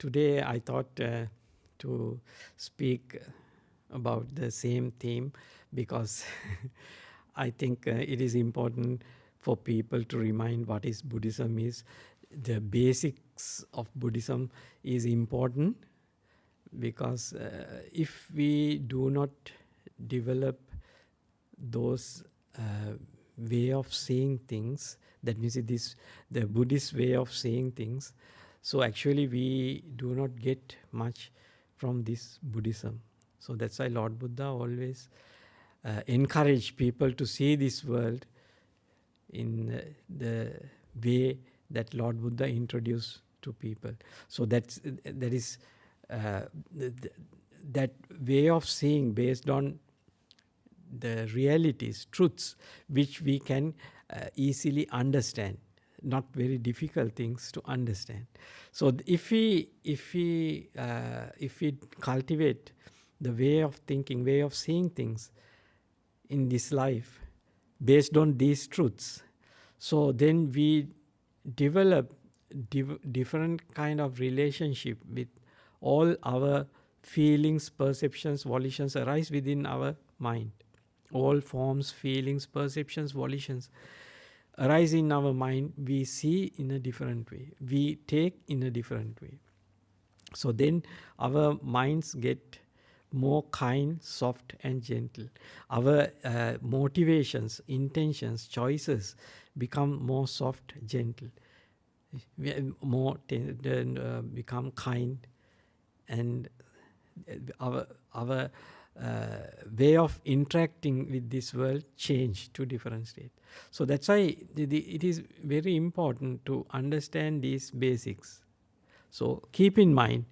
today I thought to speak about the same theme because I think it is important for people to remind what is Buddhism is. The basics of Buddhism is important because if we do not develop those way of seeing things, that means it is the Buddhist way of seeing things, so actually we do not get much from this Buddhism. So that's why Lord Buddha always encourage people to see this world in the way that Lord Buddha introduced to people. So that is that way of seeing based on the realities, truths, which we can easily understand, not very difficult things to understand. So if we cultivate the way of thinking, way of seeing things in this life based on these truths, so then we develop different kind of relationship with all our feelings, perceptions, volitions arise within our mind. All forms, feelings, perceptions, volitions arise in our mind. We see in a different way. We take in a different way. So then our minds get more kind, soft and gentle. Our motivations, intentions, choices become more soft, gentle. More become kind, and our way of interacting with this world change to different state. So that's why it is very important to understand these basics. So keep in mind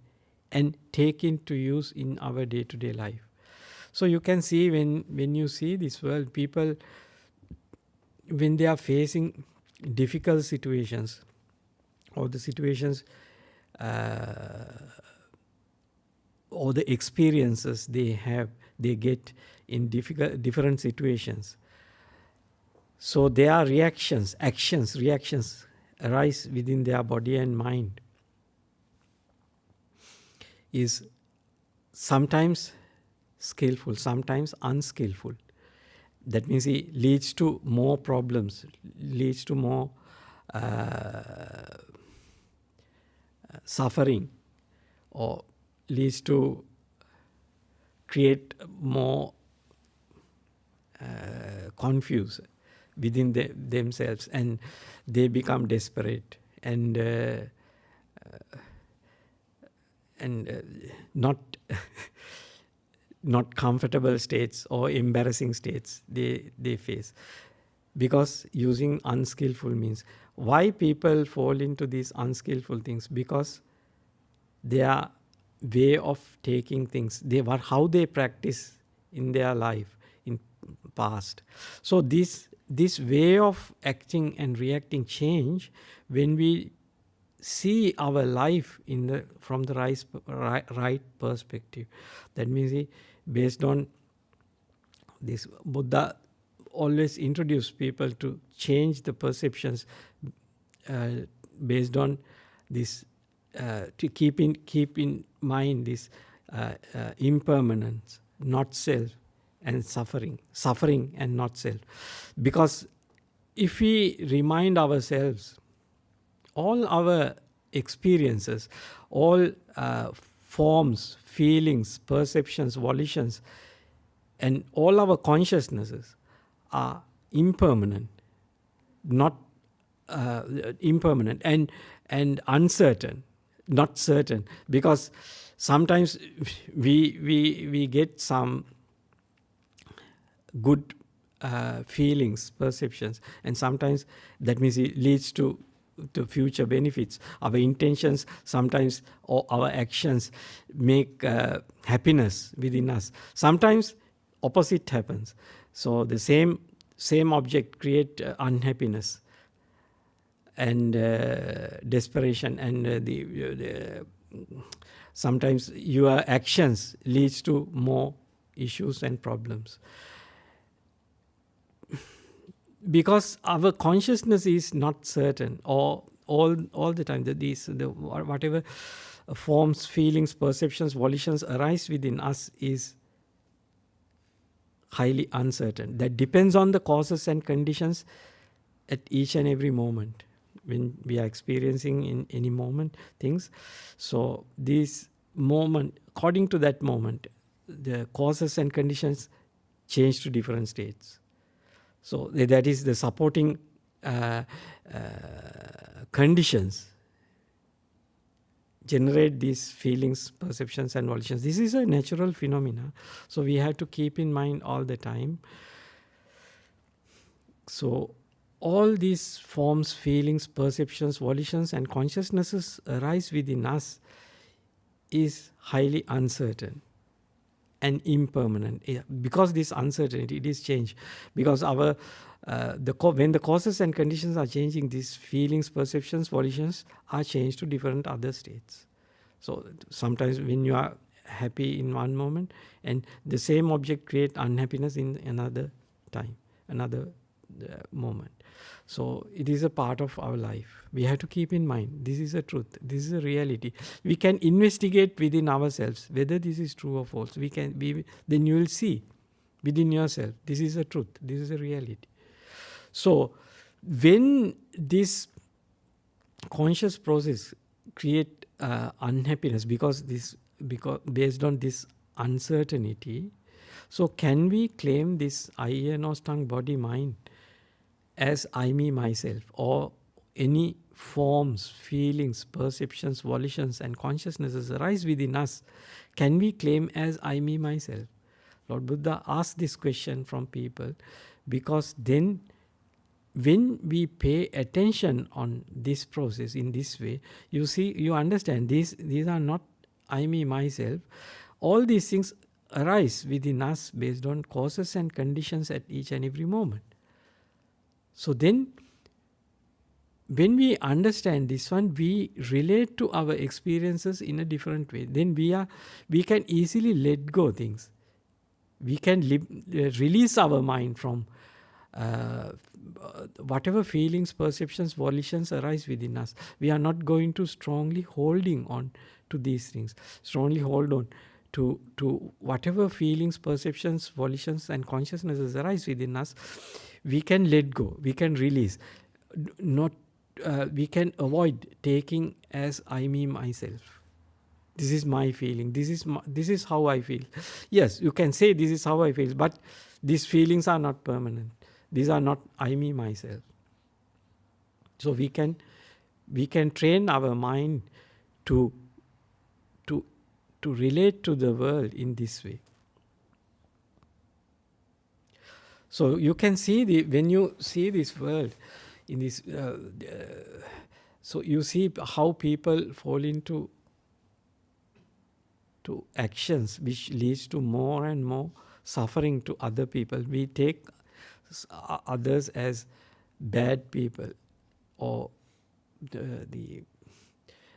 and take into use in our day-to-day life. So you can see when you see this world, people, when they are facing difficult situations or the situations or the experiences they get in different situations. So there are reactions arise within their body and mind. Is sometimes skillful, sometimes unskillful. That means it leads to more problems, leads to more suffering, or leads to create more confuse within themselves, and they become desperate and not not comfortable states or embarrassing states they face, because using unskillful means. Why people fall into these unskillful things? Because their way of taking things, how they practice in their life in past. So this way of acting and reacting change when we see our life from the right perspective. That means based on this, Buddha always introduced people to change the perceptions based on this, to keep in mind this impermanence, not self, and suffering and not self. Because if we remind ourselves, all our experiences, all forms, feelings, perceptions, volitions, and all our consciousnesses are impermanent, not impermanent and uncertain, not certain. Because sometimes we get some good feelings, perceptions, and sometimes that means it leads to future benefits. Our intentions sometimes, or our actions, make happiness within us. Sometimes opposite happens. So the same object create unhappiness and desperation, and sometimes your actions leads to more issues and problems. Because our consciousness is not certain, or all the time. Whatever forms, feelings, perceptions, volitions arise within us is highly uncertain. That depends on the causes and conditions at each and every moment when we are experiencing in any moment things. So this moment, according to that moment, the causes and conditions change to different states. So that is the supporting conditions generate these feelings, perceptions and volitions. This is a natural phenomena. So we have to keep in mind all the time. So all these forms, feelings, perceptions, volitions and consciousnesses arise within us is highly uncertain and impermanent. Because this uncertainty, it is change. Because when the causes and conditions are changing, these feelings, perceptions, volitions are changed to different other states. So sometimes when you are happy in one moment, and the same object create unhappiness in another time, another moment. So it is a part of our life. We have to keep in mind, this is a truth, this is a reality. We can investigate within ourselves whether this is true or false. Then you will see within yourself, this is a truth, this is a reality. So when this conscious process create unhappiness because based on this uncertainty, so can we claim this I, ear, nose, tongue, body, mind as I, me, myself, or any forms, feelings, perceptions, volitions and consciousnesses arise within us, can we claim as I, me, myself? Lord Buddha asked this question from people because then when we pay attention on this process in this way, you understand these are not I, me, myself. All these things arise within us based on causes and conditions at each and every moment. So then, when we understand this one, we relate to our experiences in a different way. Then we can easily let go things. We can release our mind from whatever feelings, perceptions, volitions arise within us. We are not going to strongly holding on to these things. Strongly hold on to whatever feelings, perceptions, volitions and consciousnesses arise within us. We can let go, we can release. We can avoid taking as I, me, myself. This is my feeling, this is how I feel. Yes, you can say this is how I feel, but these feelings are not permanent. These are not I, me, myself. So we can train our mind to relate to the world in this way. So you can see when you see this world in this, so you see how people fall into actions which leads to more and more suffering to other people. We take others as bad people, or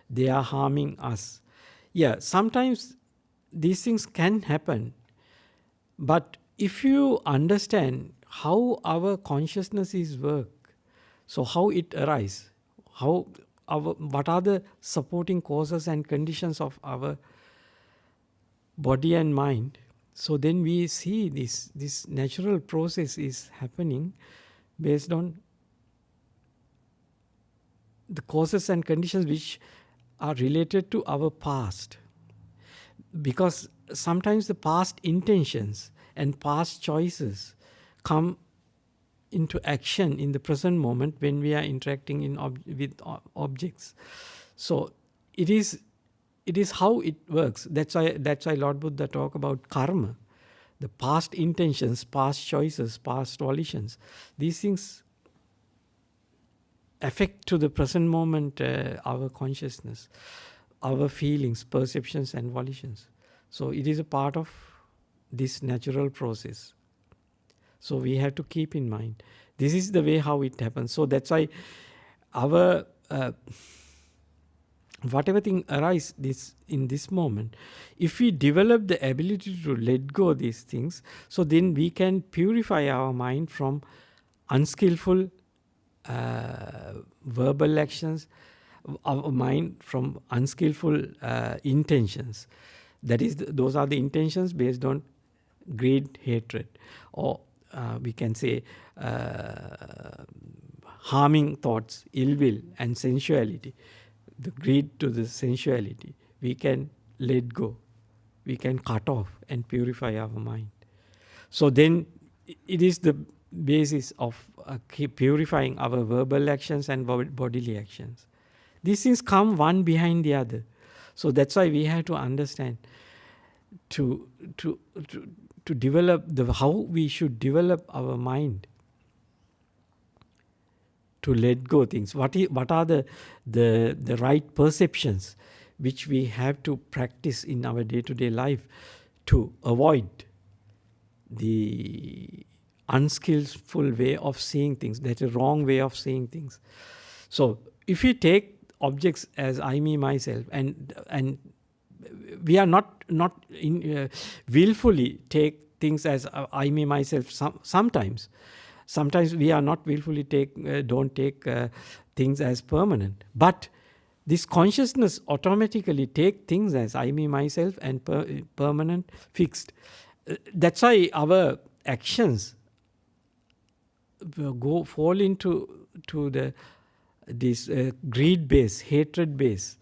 they are harming us. Yeah, sometimes these things can happen, but if you understand how our consciousness is work, so how it arises, what are the supporting causes and conditions of our body and mind, so then we see this natural process is happening based on the causes and conditions which are related to our past. Because sometimes the past intentions and past choices come into action in the present moment when we are interacting with objects. So it is how it works. That's why Lord Buddha talk about karma, the past intentions, past choices, past volitions. These things affect to the present moment our consciousness, our feelings, perceptions and volitions. So it is a part of this natural process. So we have to keep in mind, this is the way how it happens. So that's why our whatever thing arises in this moment, if we develop the ability to let go of these things, so then we can purify our mind from unskillful verbal actions, our mind from unskillful intentions. That is, those are the intentions based on greed, hatred, or we can say harming thoughts, ill will, and sensuality. The greed to the sensuality, we can let go, we can cut off and purify our mind. So then it is the basis of purifying our verbal actions and bodily actions. These things come one behind the other. So that's why we have to understand to develop how we should develop our mind to let go things. What are the right perceptions which we have to practice in our day-to-day life to avoid the unskillful way of seeing things, that is wrong way of seeing things. So if we take objects as I, me, myself, and we are not willfully take things as I, me, myself. Sometimes we are not willfully don't take things as permanent. But this consciousness automatically take things as I, me, myself, and permanent, fixed. That's why our actions fall into this greed-based, hatred-based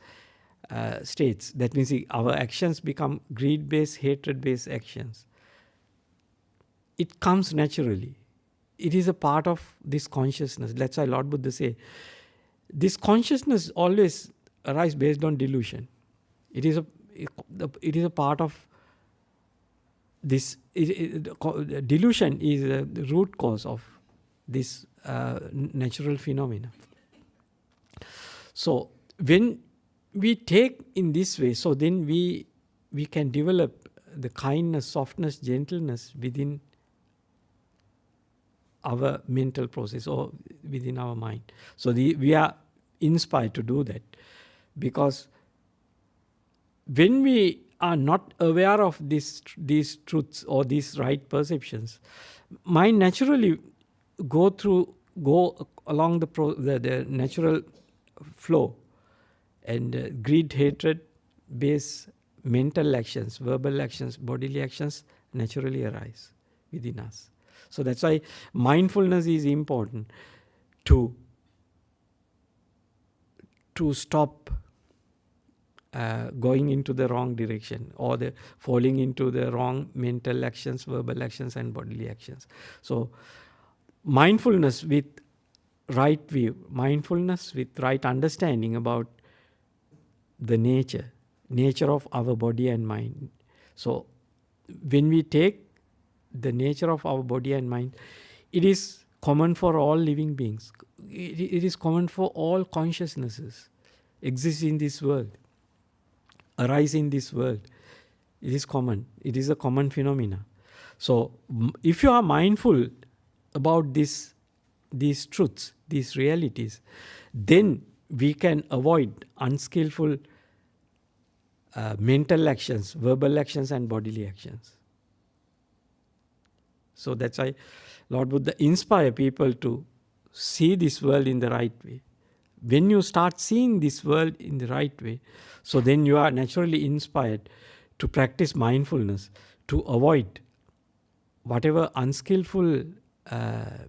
states. That means our actions become greed-based, hatred-based actions. It comes naturally. It is a part of this consciousness. That's why Lord Buddha say, this consciousness always arises based on delusion. It is a part of this. Delusion is the root cause of this natural phenomena. So when we take in this way, so then we can develop the kindness, softness, gentleness within our mental process or within our mind. So we are inspired to do that, because when we are not aware of these truths or these right perceptions, mind naturally go along the natural flow, and greed, hatred based mental actions, verbal actions, bodily actions naturally arise within us. So that's why mindfulness is important to stop going into the wrong direction, or the falling into the wrong mental actions, verbal actions, and bodily actions. So mindfulness with right view, mindfulness with right understanding about the nature of our body and mind. So when we take the nature of our body and mind, it is common for all living beings. It is common for all consciousnesses exist in this world, arise in this world. It is common. It is a common phenomena. So if you are mindful about these truths, these realities, then we can avoid unskillful mental actions, verbal actions, and bodily actions. So that's why Lord Buddha inspires people to see this world in the right way. When you start seeing this world in the right way, so then you are naturally inspired to practice mindfulness, to avoid whatever unskillful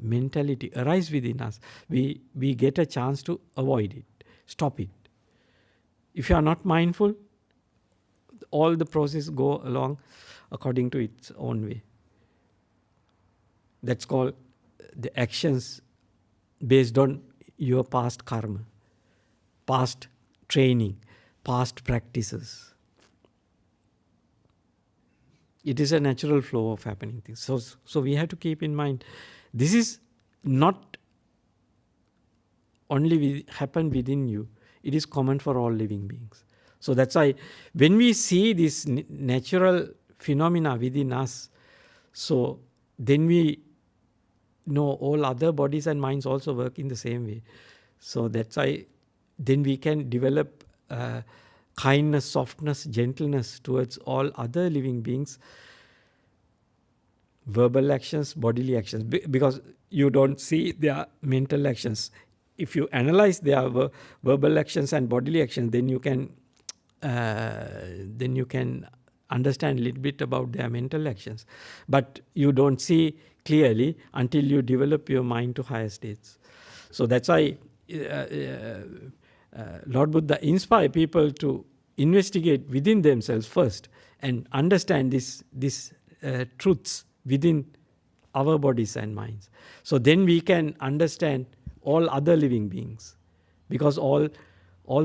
mentality arise within us. We get a chance to avoid it, stop it. If you are not mindful, all the process go along according to its own way. That's called the actions based on your past karma, past training, past practices. It is a natural flow of happening things. So we have to keep in mind, this is not only happen within you, it is common for all living beings. So that's why when we see this natural phenomena within us, so then we know all other bodies and minds also work in the same way. So that's why then we can develop kindness, softness, gentleness towards all other living beings, verbal actions, bodily actions, because you don't see their mental actions. if you analyze their verbal actions and bodily actions, then you can understand a little bit about their mental actions. But you don't see clearly until you develop your mind to higher states. So that's why Lord Buddha inspired people to investigate within themselves first and understand these truths within our bodies and minds. So then we can understand all other living beings, because all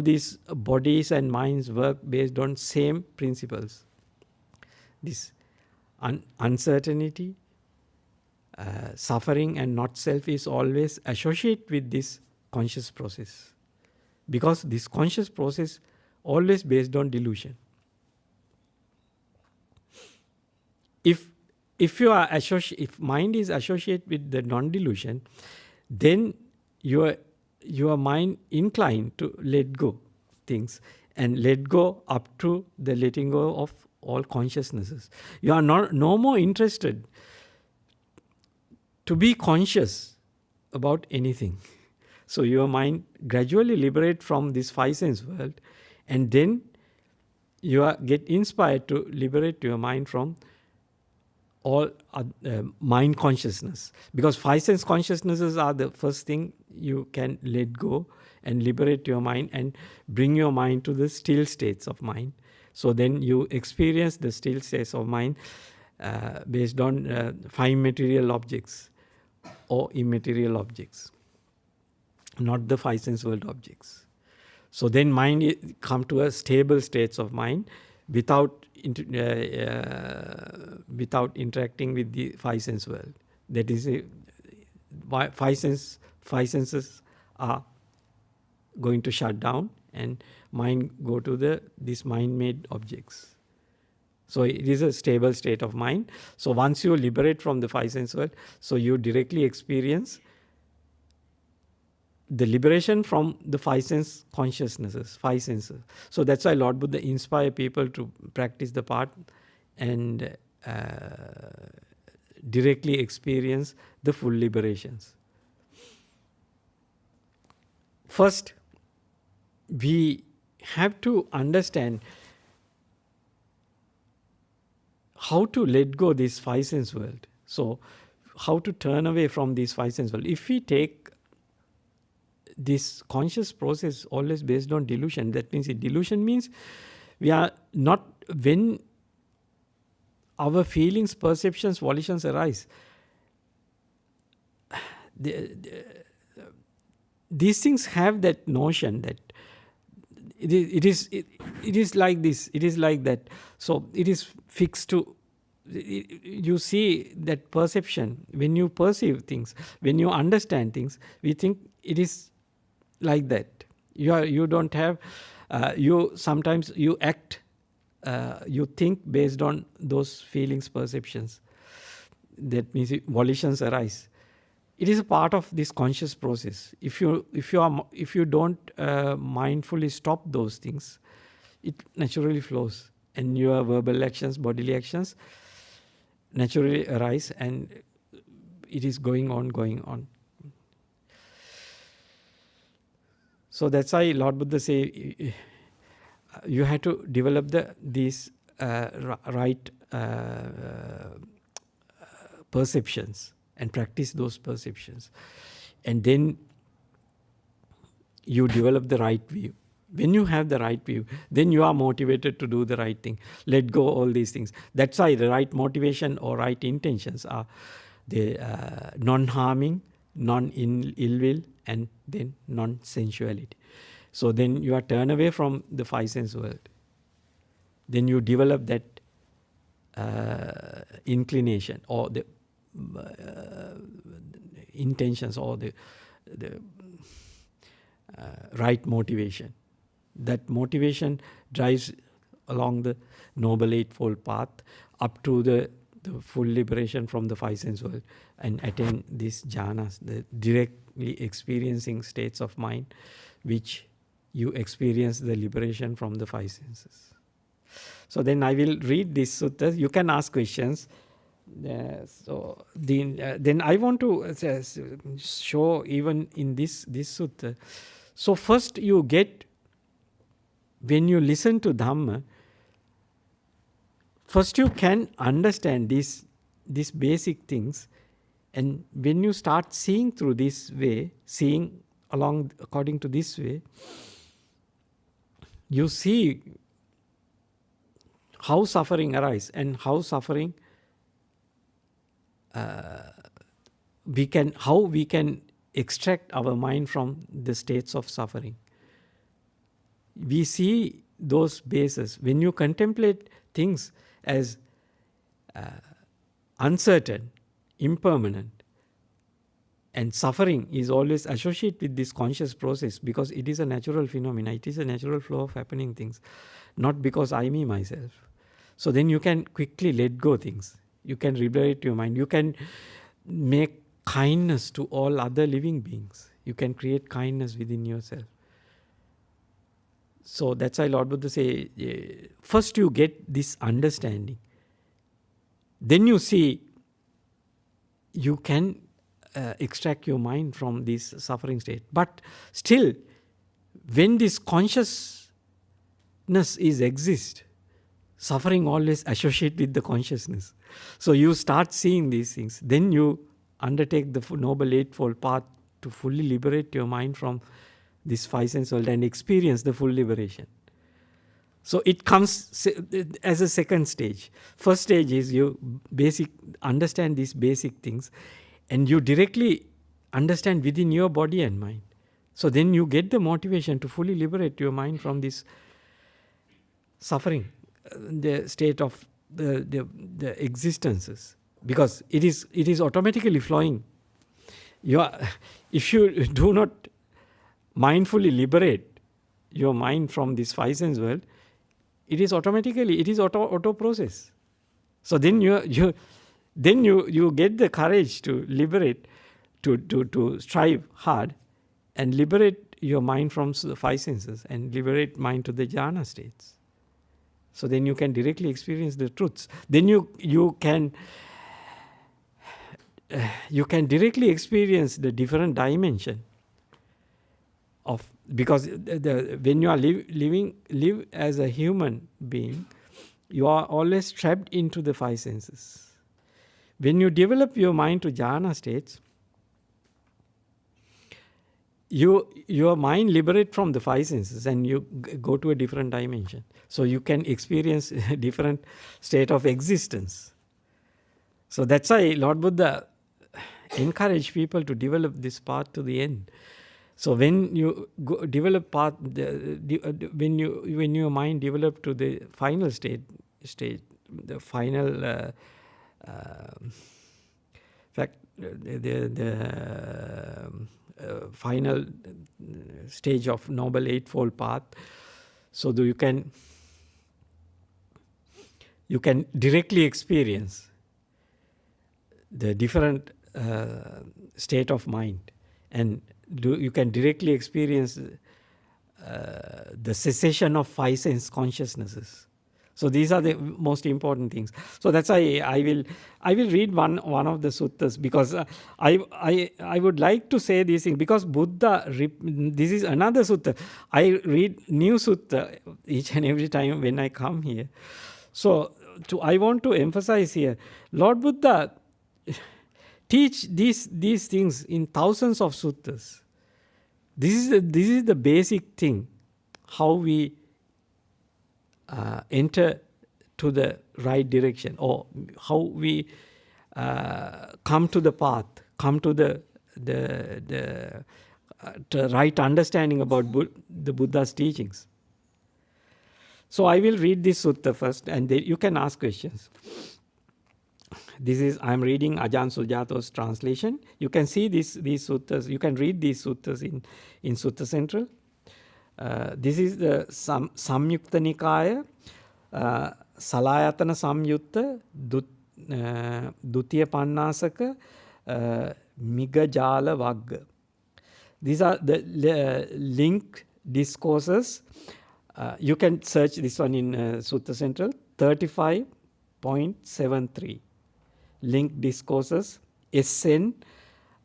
these bodies and minds work based on same principles. This uncertainty, suffering and not self is always associated with this conscious process, because this conscious process always based on delusion. If mind is associated with the non-delusion, then your mind inclined to let go things and let go up to the letting go of all consciousnesses. You are no more interested to be conscious about anything. So your mind gradually liberates from this five sense world, and then you get inspired to liberate your mind from all mind consciousness, because five sense consciousnesses are the first thing you can let go and liberate your mind and bring your mind to the still states of mind. So then you experience the still states of mind based on five material objects or immaterial objects, not the five sense world objects. So then mind come to a stable states of mind without interacting with the five sense world. That is, five senses are going to shut down, and mind go to these mind-made objects. So it is a stable state of mind. So once you liberate from the five sense world, so you directly experience the liberation from the five sense consciousnesses, five senses. So that's why Lord Buddha inspired people to practice the path and directly experience the full liberations. First, we have to understand how to let go this five sense world. So how to turn away from this five sense world. If we take this conscious process always based on delusion, that means delusion means we are not, when our feelings, perceptions, volitions arise, these things have that notion that it is like this, it is like that. So it is fixed to, you see that perception, when you perceive things, when you understand things, we think it is like that. You don't have, you sometimes you act, you think based on those feelings, perceptions. That means volitions arise. It is a part of this conscious process. If you don't mindfully stop those things, it naturally flows, and your verbal actions, bodily actions naturally arise, and it is going on. So that's why Lord Buddha say you have to develop these right perceptions and practice those perceptions, and then you develop the right view. When you have the right view, then you are motivated to do the right thing. Let go all these things. That's why the right motivation or right intentions are the non-harming, non-ill will, and then non-sensuality. So then you are turned away from the five sense world. Then you develop that inclination or the intentions or the right motivation. That motivation drives along the Noble Eightfold Path up to the full liberation from the five sense world and attain these jhanas, the directly experiencing states of mind, which you experience the liberation from the five senses. So then I will read these suttas. You can ask questions, Then I want to show even in this sutta. So first you get, when you listen to Dhamma, first you can understand these basic things, and when you start seeing through this way, seeing along according to this way, you see how suffering arises and how suffering how we can extract our mind from the states of suffering. We see those bases. When you contemplate things as uncertain, impermanent, and suffering is always associated with this conscious process, because it is a natural phenomena, it is a natural flow of happening things, not because I, me, myself. So then you can quickly let go things. You can liberate your mind. You can make kindness to all other living beings. You can create kindness within yourself. So that's why Lord Buddha say, first you get this understanding. Then you see, you can extract your mind from this suffering state. But still, when this consciousness exists, suffering always associates with the consciousness. So you start seeing these things. Then you undertake the Noble Eightfold Path to fully liberate your mind from this five sense world and experience the full liberation. So it comes as a second stage. First stage is you understand these basic things, and you directly understand within your body and mind. So then you get the motivation to fully liberate your mind from this suffering, the state of the existences, because it is automatically flowing. If you do not mindfully liberate your mind from this five sense world, it is auto process. So then you get the courage to liberate, to strive hard and liberate your mind from the five senses and liberate mind to the jhana states. So then you can directly experience the truths. Then you can directly experience the different dimension of, because when you are live as a human being, you are always trapped into the five senses. When you develop your mind to jhana states, your mind liberates from the five senses and you go to a different dimension. So you can experience a different state of existence. So that's why Lord Buddha encouraged people to develop this path to the end. So when you develop path, when your mind develops to the final stage, the final final stage of Noble Eightfold Path, so that you can directly experience the different state of mind, and you can directly experience the cessation of five sense consciousnesses. So these are the most important things. So that's why I will read one of the suttas, because I would like to say these things, because Buddha, this is another sutta. I read new sutta each and every time when I come here. So I want to emphasize here, Lord Buddha teach these things in thousands of suttas. This is the basic thing, how we enter to the right direction, or how we come to the path, come to the right understanding about the Buddha's teachings. So I will read this sutta first, and you can ask questions. I am reading Ajahn Sujato's translation. You can see these suttas. You can read these suttas in Sutta Central. This is the Samyukta Nikaya, Salayatana Samyutta, Dutiya Pannasaka, Migajala Vagga. These are the linked discourses. You can search this one in Sutta Central, 35.73. Linked Discourses, SN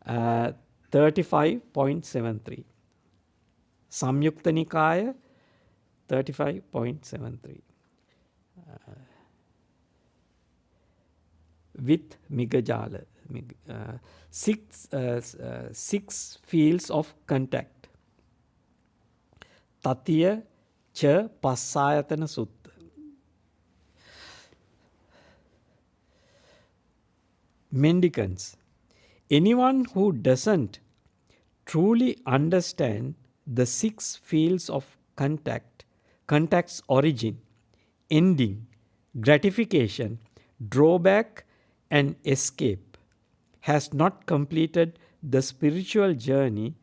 35.73. Samyukta Nikaya 35.73. With Migajala. Six fields of contact. Tatiya Cha Passayatana Sutta. Mendicants. Anyone who doesn't truly understand the six fields of contact's origin, ending, gratification, drawback, and escape, has not completed the spiritual journey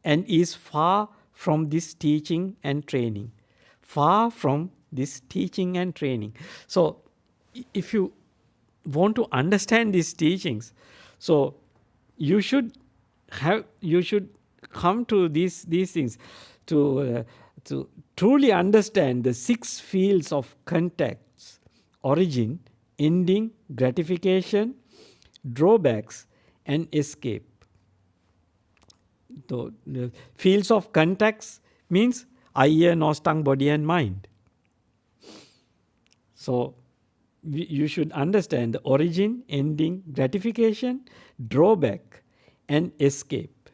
and is far from this teaching and training. Far from this teaching and training. So, if you want to understand these teachings, so you should come to these things to truly understand the six fields of contacts: origin, ending, gratification, drawbacks, and escape. So, the fields of contacts means eye, ear, nose, tongue, body, and mind. So, you should understand the origin, ending, gratification, drawback, and escape.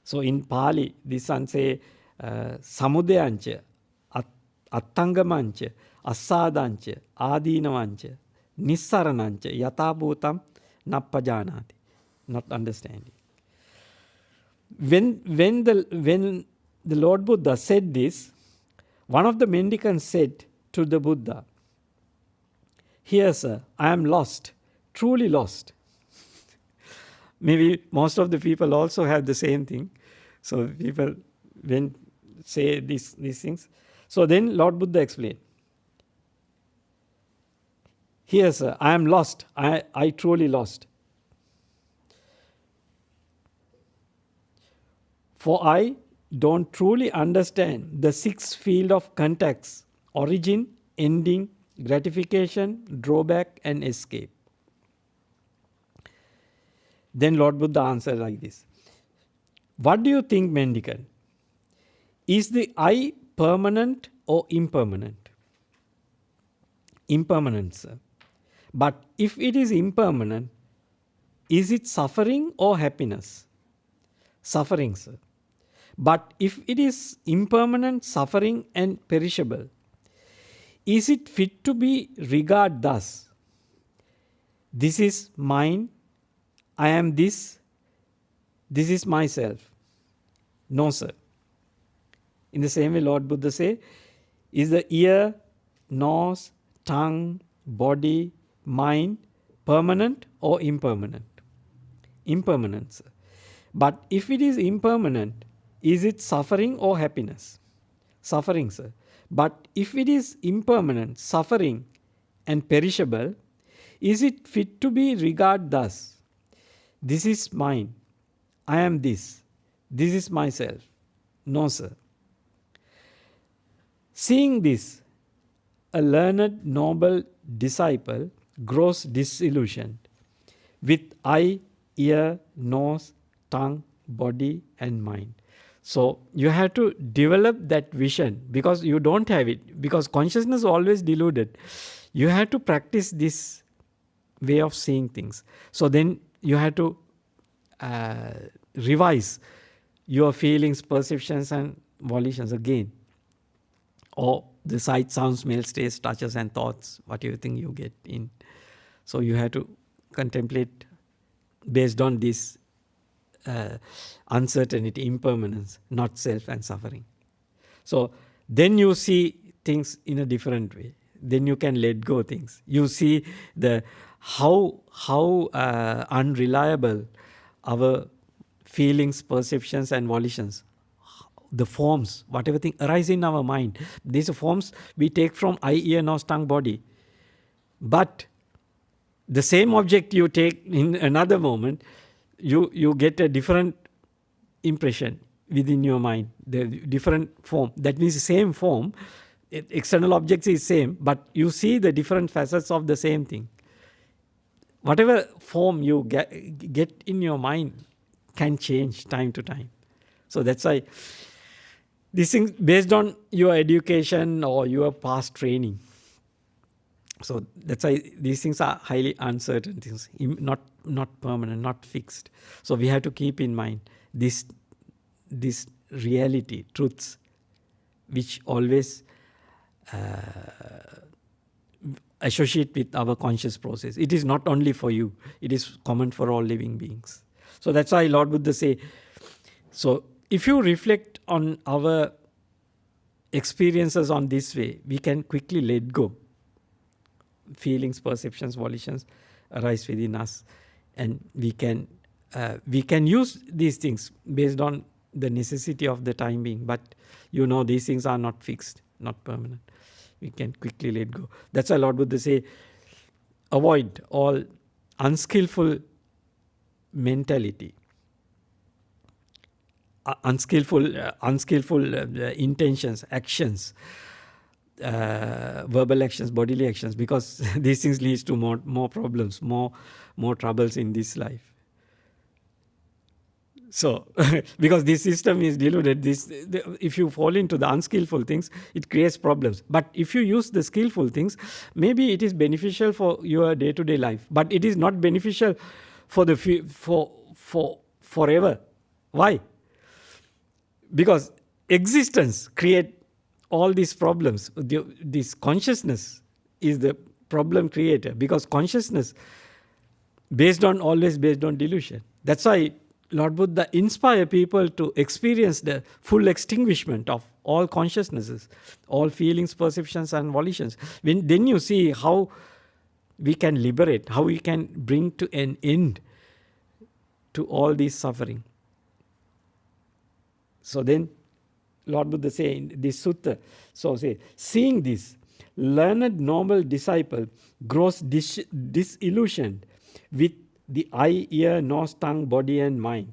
So in Pali, this one say samudayancha, attangamancha, asadancha, adinavancha, nissaranancha, yatabhutam nappajanati. Not understanding. When the Lord Buddha said this, one of the mendicants said to the Buddha, "Here, sir, I am lost, truly lost." Maybe most of the people also have the same thing. So people when say these things. So then Lord Buddha explained, "Here, sir, I am lost. I truly lost. For I don't truly understand the six field of contacts: origin, ending, gratification, drawback, and escape." Then Lord Buddha answered like this: "What do you think, mendicant? Is the I permanent or impermanent?" "Impermanent, sir." "But if it is impermanent, is it suffering or happiness?" "Suffering, sir." "But if it is impermanent, suffering, and perishable, is it fit to be regarded thus: this is mine, I am this is myself?" "No, sir." In the same way, Lord Buddha say, "Is the ear, nose, tongue, body, mind permanent or impermanent?" "Impermanent, sir." "But if it is impermanent, is it suffering or happiness?" "Suffering, sir." "But if it is impermanent, suffering, and perishable, is it fit to be regarded thus: this is mine, I am this is myself?" "No, sir." Seeing this, a learned, noble disciple grows disillusioned with eye, ear, nose, tongue, body, and mind. So you have to develop that vision, because you don't have it, because consciousness is always deluded. You have to practice this way of seeing things. So then you have to revise your feelings, perceptions, and volitions again. Or the sight, sound, smell, taste, touches, and thoughts, what you think you get in. So you have to contemplate based on this uncertainty, impermanence, not self, and suffering. So then you see things in a different way. Then you can let go things. You see the how unreliable our feelings, perceptions, and volitions, the forms, whatever thing arise in our mind, these forms we take from eye, ear, nose, tongue, body. But the same object you take in another moment, you get a different impression within your mind, the different form. That means the same form, external objects is same, but you see the different facets of the same thing. whatever form you get in your mind can change time to time. So that's why these things, based on your education or your past training, so that's why these things are highly uncertain things, not permanent, not fixed. So we have to keep in mind this reality, truths, which always associate with our conscious process. It is not only for you, it is common for all living beings. So that's why Lord Buddha say, so if you reflect on our experiences on this way, we can quickly let go. Feelings, perceptions, volitions arise within us, and we can use these things based on the necessity of the time being. But these things are not fixed, not permanent. We can quickly let go. That's why Lord Buddha say, avoid all unskillful mentality, unskillful intentions, actions, verbal actions, bodily actions, because these things leads to more problems, more troubles in this life. So, because this system is deluded, if you fall into the unskillful things, it creates problems. But if you use the skillful things, maybe it is beneficial for your day-to-day life. But it is not beneficial for forever. Why? Because existence creates all these problems. This consciousness is the problem creator, because consciousness always based on delusion. That's why Lord Buddha inspire people to experience the full extinguishment of all consciousnesses, all feelings, perceptions and volitions. Then you see how we can liberate, how we can bring to an end to all this suffering. So then Lord Buddha say in this sutta, seeing this, learned noble disciple grows disillusioned with the eye, ear, nose, tongue, body and mind.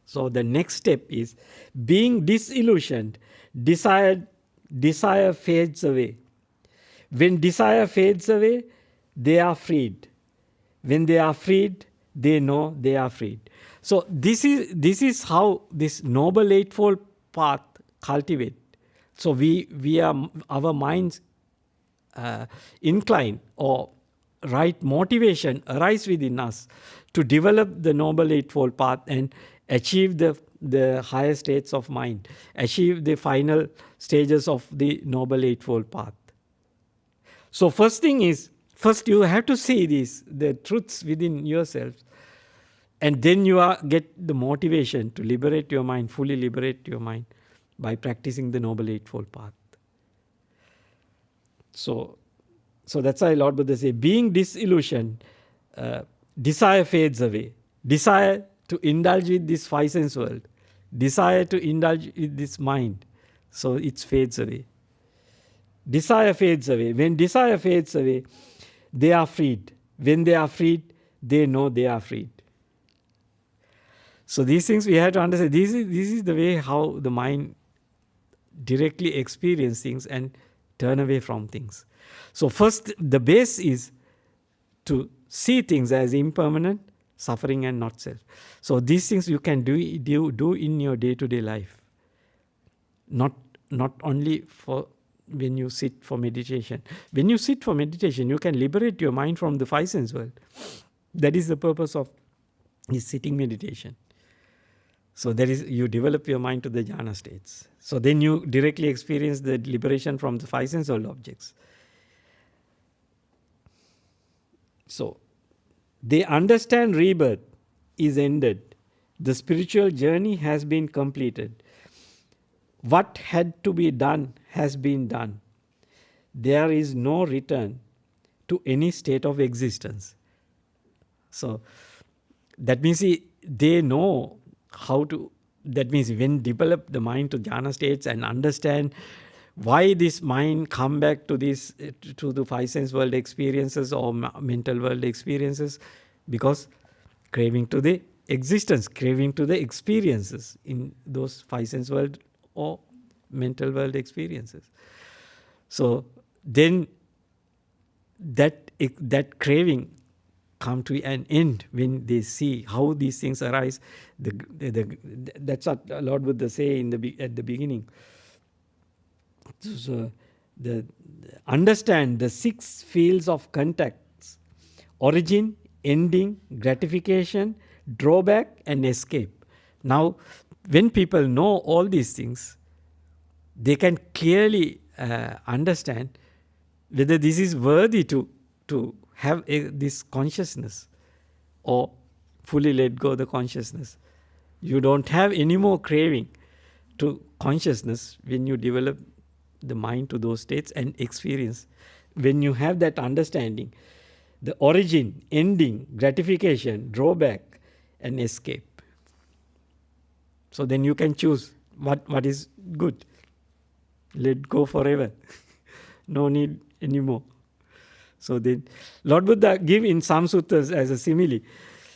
So the next step is, being disillusioned, desire fades away. When desire fades away, they are freed. When they are freed, they know they are freed. So this is how this Noble Eightfold Path cultivate. So our minds incline or right motivation arise within us to develop the Noble Eightfold Path and achieve the higher states of mind, achieve the final stages of the Noble Eightfold Path. So first you have to see the truths within yourself, and then you get the motivation to liberate your mind, fully liberate your mind by practicing the Noble Eightfold Path. So that's why Lord Buddha say, being disillusioned, desire fades away. Desire to indulge with this five sense world, desire to indulge with this mind, so it fades away. Desire fades away. When desire fades away, they are freed. When they are freed, they know they are freed. So these things we have to understand. This is the way how the mind directly experiences things and turn away from things. So first, the base is to see things as impermanent, suffering and not self. So these things you can do in your day-to-day life. Not only for when you sit for meditation. When you sit for meditation, you can liberate your mind from the five sense world. That is the purpose of this sitting meditation. So you develop your mind to the jhana states. So then you directly experience the liberation from the five sense world objects. So they understand rebirth is ended. The spiritual journey has been completed. What had to be done has been done. There is no return to any state of existence. So that means they know how to, that means when develop the mind to jhana states and understand why this mind come back to the five sense world experiences or mental world experiences, because craving to the existence, craving to the experiences in those five sense world or mental world experiences. So then that craving come to an end when they see how these things arise. That's what Lord Buddha say at the beginning. So understand the 6 fields of contacts: origin, ending, gratification, drawback, and escape. Now, when people know all these things, they can clearly understand whether this is worthy to have this consciousness or fully let go the consciousness. You don't have any more craving to consciousness when you develop the mind to those states and experience. When you have that understanding, the origin, ending, gratification, drawback, and escape. So then you can choose what is good. Let go forever. No need anymore. So then Lord Buddha give in some suttas as a simile.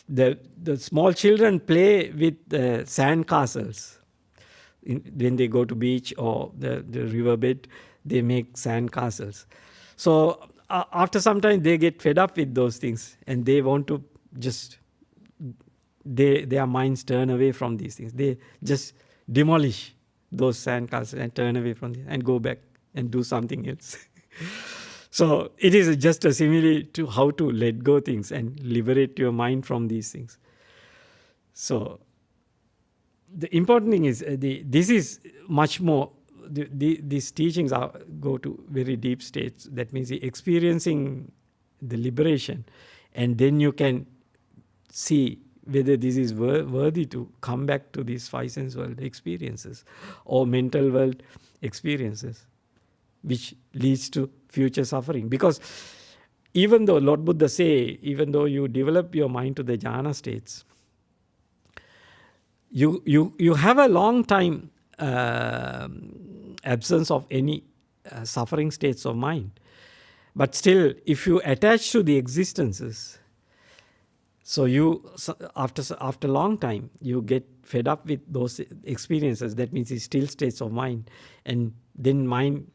The small children play with sand castles. When they go to beach or the riverbed, they make sand castles. So after some time they get fed up with those things and they want to just, their minds turn away from these things. They just demolish those sand castles and turn away from them and go back and do something else. So it is just a simile to how to let go things and liberate your mind from these things. So the important thing is, this is much more, these teachings go to very deep states. That means experiencing the liberation, and then you can see whether this is worthy to come back to these 5 sense world experiences or mental world experiences, which leads to future suffering. Because even though Lord Buddha say, even though you develop your mind to the jhana states, you have a long time absence of any suffering states of mind. But still, if you attach to the existences, so after a long time, you get fed up with those experiences. That means it's still states of mind. And then mind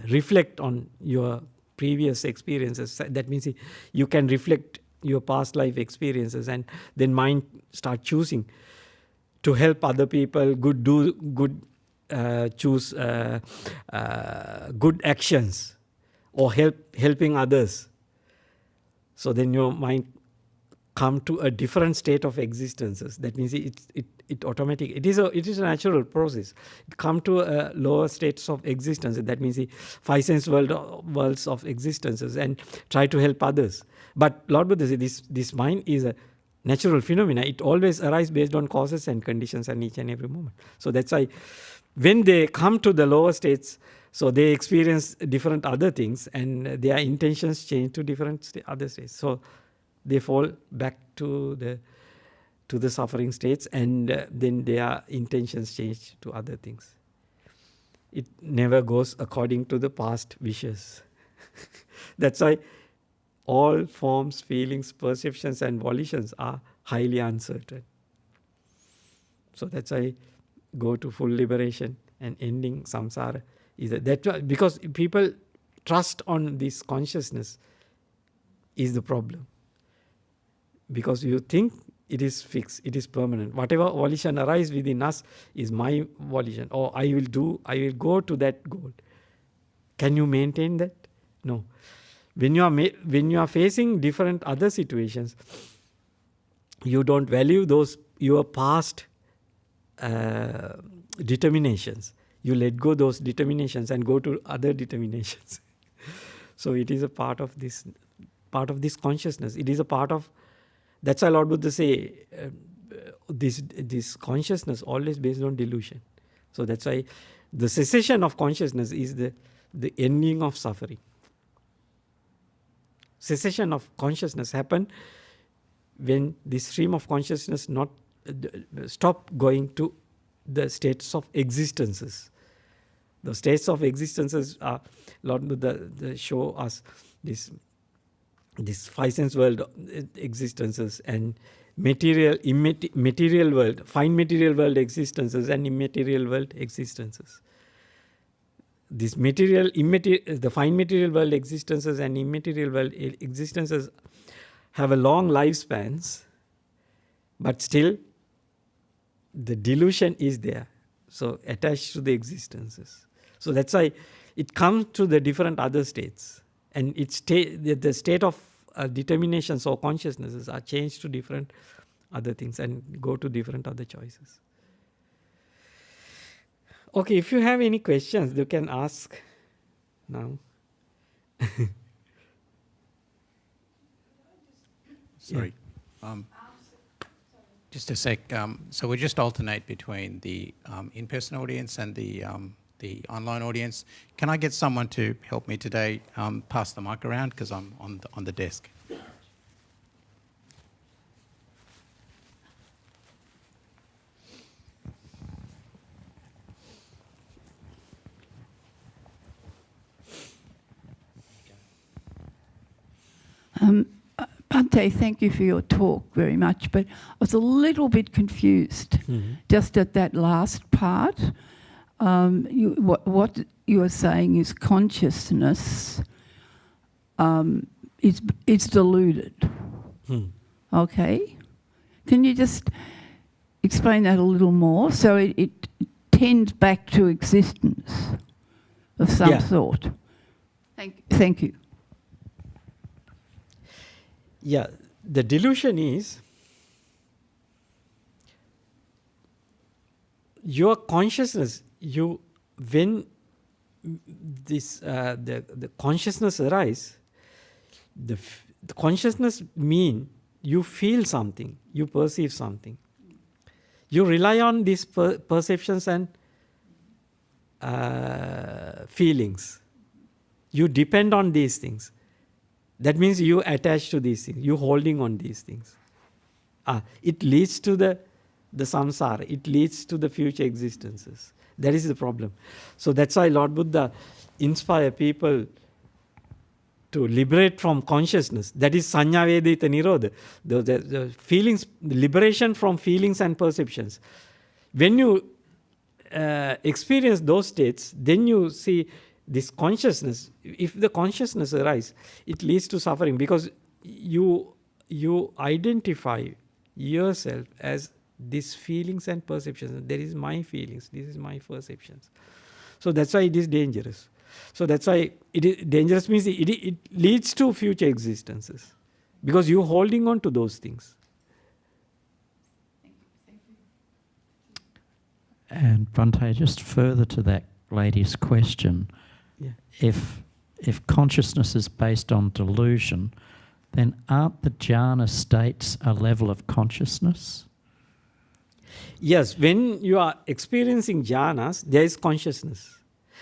reflect on your previous experiences. That means you can reflect your past life experiences, and then mind start choosing to help other people, choose good actions or helping others. So then your mind come to a different state of existences. That means it automatic. It is a natural process. It come to lower states of existence. That means the 5 sense worlds of existences, and try to help others. But Lord Buddha says this mind is a natural phenomena. It always arises based on causes and conditions and each and every moment. So that's why when they come to the lower states, so they experience different other things, and their intentions change to different other states. So they fall back to the suffering states, and then their intentions change to other things. It never goes according to the past wishes. That's why all forms, feelings, perceptions, and volitions are highly uncertain. So that's why go to full liberation and ending samsara is that, because people trust on this consciousness is the problem. Because you think it is fixed, it is permanent. Whatever volition arises within us is my volition, or I will go to that goal. Can you maintain that? No. When you are facing different other situations, you don't value your past determinations. You let go those determinations and go to other determinations. So it is a part of this consciousness. It is a part of. That's why Lord Buddha say this consciousness always based on delusion. So that's why the cessation of consciousness is the ending of suffering. Cessation of consciousness happen when the stream of consciousness not stop going to the states of existences. The states of existences are, Lord Buddha show us this 5 sense world existences and material world, fine material world existences and immaterial world existences. This the fine material world existences and immaterial world existences have a long lifespans, but still the delusion is there. So attached to the existences. So that's why it comes to the different other states. And the state of determinations or consciousnesses are changed to different other things and go to different other choices. Okay, if you have any questions, you can ask now. Sorry. Just a sec. So we just alternate between the in-person audience and the online audience. Can I get someone to help me today pass the mic around, because I'm on the desk. Bhante, thank you for your talk very much, but I was a little bit confused just at that last part. What you are saying is consciousness is deluded. Okay? Can you just explain that a little more? So it tends back to existence of some sort. Thank you. Yeah, the delusion is your consciousness. When this the consciousness arises, the consciousness mean you feel something, you perceive something. You rely on these perceptions and feelings. You depend on these things. That means you attach to these things. You holding on these things. It leads to the samsara. It leads to the future existences. That is the problem. So that's why Lord Buddha inspire people to liberate from consciousness. That is sanya vedita nirodha. The feelings, the liberation from feelings and perceptions. When you experience those states, then you see this consciousness. If the consciousness arises, it leads to suffering, because you identify yourself as these feelings and perceptions. There is my feelings, this is my perceptions. So that's why it is dangerous. So that's why it is dangerous, means it leads to future existences, because you're holding on to those things. Thank you. And Bhante, just further to that lady's question, if consciousness is based on delusion, then aren't the jhana states a level of consciousness? Yes, when you are experiencing jhanas, there is consciousness.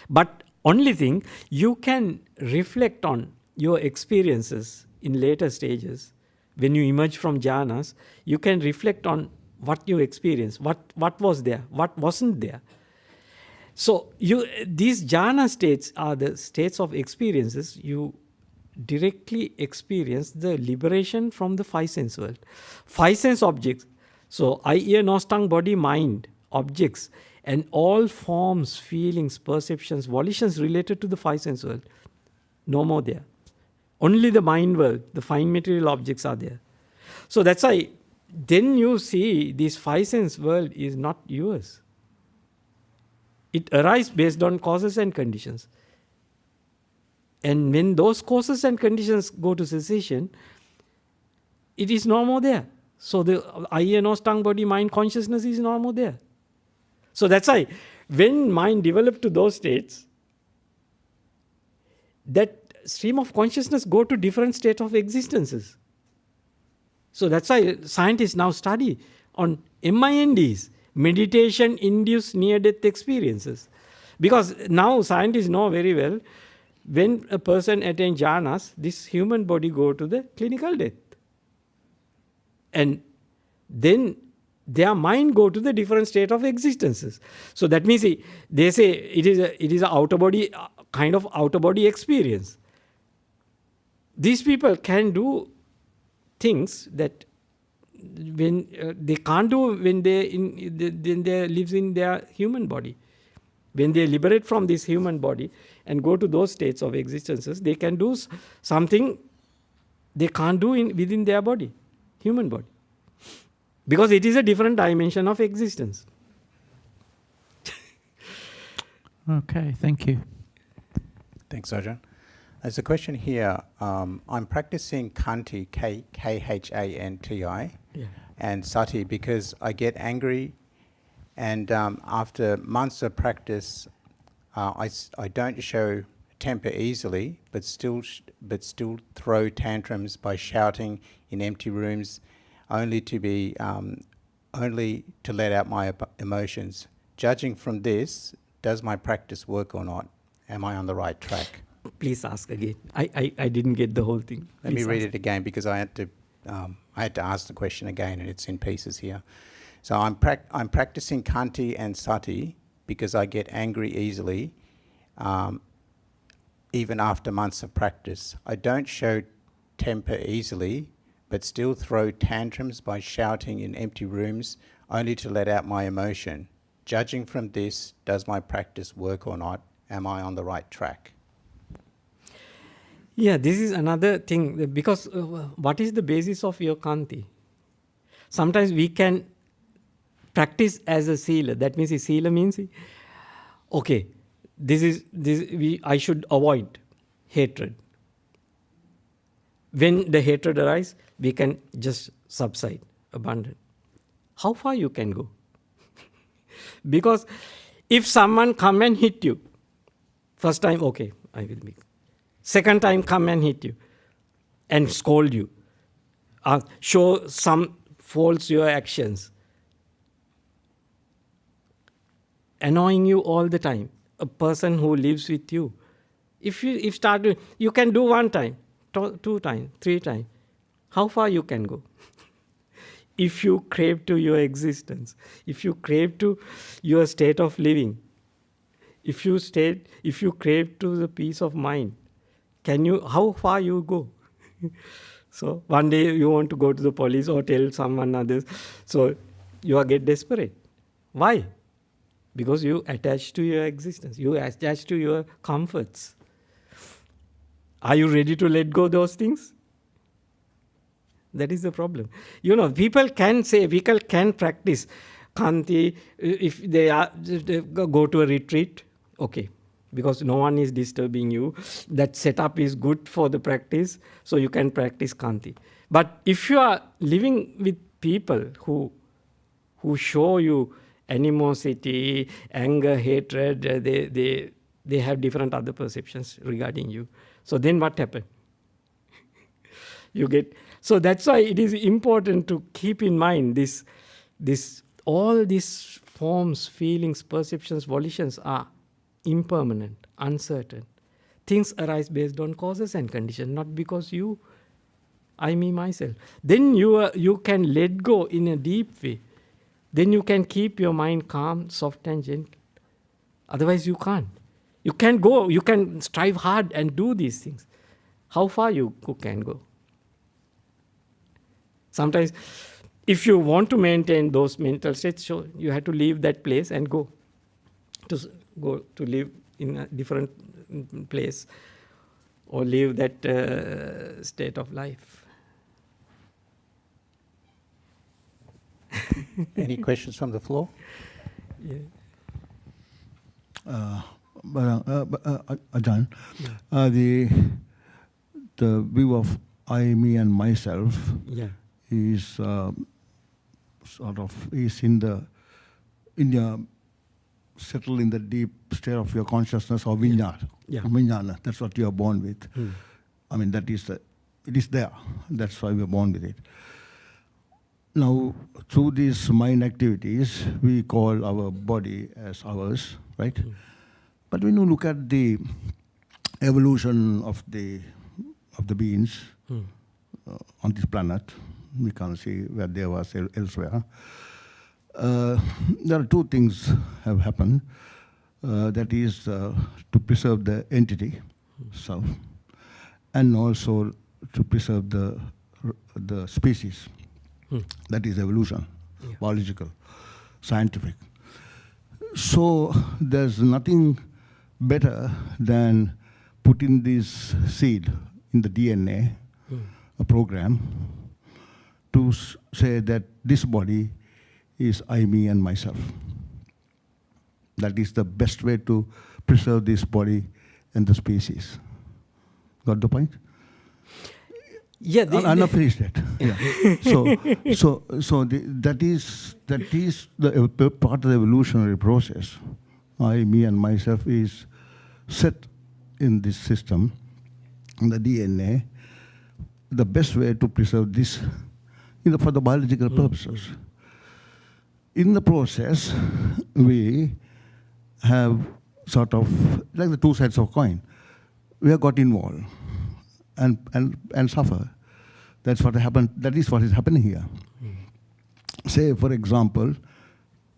But only thing, you can reflect on your experiences in later stages. When you emerge from jhanas, you can reflect on what you experienced, what was there, what wasn't there. So these jhana states are the states of experiences. You directly experience the liberation from the five sense world. Five sense objects. So eye, ear, nose, tongue, body, mind, objects, and all forms, feelings, perceptions, volitions related to the five sense world. No more there. Only the mind world, the fine material objects are there. So that's why then you see this five sense world is not yours. It arises based on causes and conditions. And when those causes and conditions go to cessation, it is no more there. So the eye, nose, tongue, body, mind, consciousness is no more there. So that's why when mind develops to those states, that stream of consciousness go to different states of existences. So that's why scientists now study on MINDs, meditation-induced near-death experiences. Because now scientists know very well, when a person attains jhanas, this human body go to the clinical death. And then their mind go to the different state of existences. So that means they say it is a outer body, kind of outer body experience. These people can do things that when they can't do when they lives in their human body. When they liberate from this human body and go to those states of existences, they can do something they can't do within their body, human body. Because it is a different dimension of existence. Okay, thank you. Thanks, Ajahn. There's a question here. I'm practicing Khanti, Khanti, and Sati because I get angry, and after months of practice, I don't show temper easily, but still throw tantrums by shouting in empty rooms, only to let out my emotions. Judging from this, does my practice work or not? Am I on the right track? Please ask again. I didn't get the whole thing. Let me read it again because I had to ask the question again, and it's in pieces here. So I'm practicing Khanti and Sati because I get angry easily, even after months of practice. I don't show temper easily, but still throw tantrums by shouting in empty rooms, only to let out my emotion. Judging from this, does my practice work or not? Am I on the right track? Yeah, this is another thing, because what is the basis of your Khanti? Sometimes we can practice as a sila. That means sila means, okay, I should avoid hatred. When the hatred arises, we can just subside, abandon. How far you can go? Because if someone come and hit you, first time, okay, I will make. Second time, come and hit you and scold you, show some faults your actions, annoying you all the time. A person who lives with you, if you can do one time, 2 times, 3 times. How far you can go? If you crave to your existence, if you crave to your state of living, if you crave to the peace of mind, how far you go? So one day you want to go to the police or tell someone others, so you get desperate. Why? Because you attach to your existence, you attach to your comforts. Are you ready to let go those things? That is the problem. People can practice Khanti if they go to a retreat, okay, because no one is disturbing you. That setup is good for the practice, so you can practice Khanti. But if you are living with people who show you animosity, anger, hatred, they have different other perceptions regarding you. So then what happens? So that's why it is important to keep in mind all these forms, feelings, perceptions, volitions are impermanent, uncertain. Things arise based on causes and conditions, not because I, me, myself. Then you can let go in a deep way. Then you can keep your mind calm, soft and gentle. Otherwise you can't. You can strive hard and do these things. How far you can go? Sometimes, if you want to maintain those mental states, so you have to leave that place and go to live in a different place or live that state of life. Any questions from the floor? Yeah. Ajahn, the view of I, me, and myself. Yeah. Is settled in the deep state of your consciousness or vijnana. Yeah. Vijnana, that's what you are born with. I mean, it is there. That's why we are born with it. Now, through these mind activities, we call our body as ours, right? But when you look at the evolution of the beings on this planet, we can't see where there was elsewhere. There are 2 things have happened. That is to preserve the entity, self, and also to preserve the species. That is evolution, biological, scientific. So there's nothing better than putting this seed in the DNA a program to say that this body is I, me, and myself. That is the best way to preserve this body and the species. Got the point? Yeah, I'm not finished yet. Yeah. That is the part of the evolutionary process. I, me, and myself is set in this system, in the DNA. The best way to preserve this, for the biological purposes. In the process, we have sort of like the two sides of a coin. We have got involved and suffer. That's what happened. That is what is happening here. Say, for example,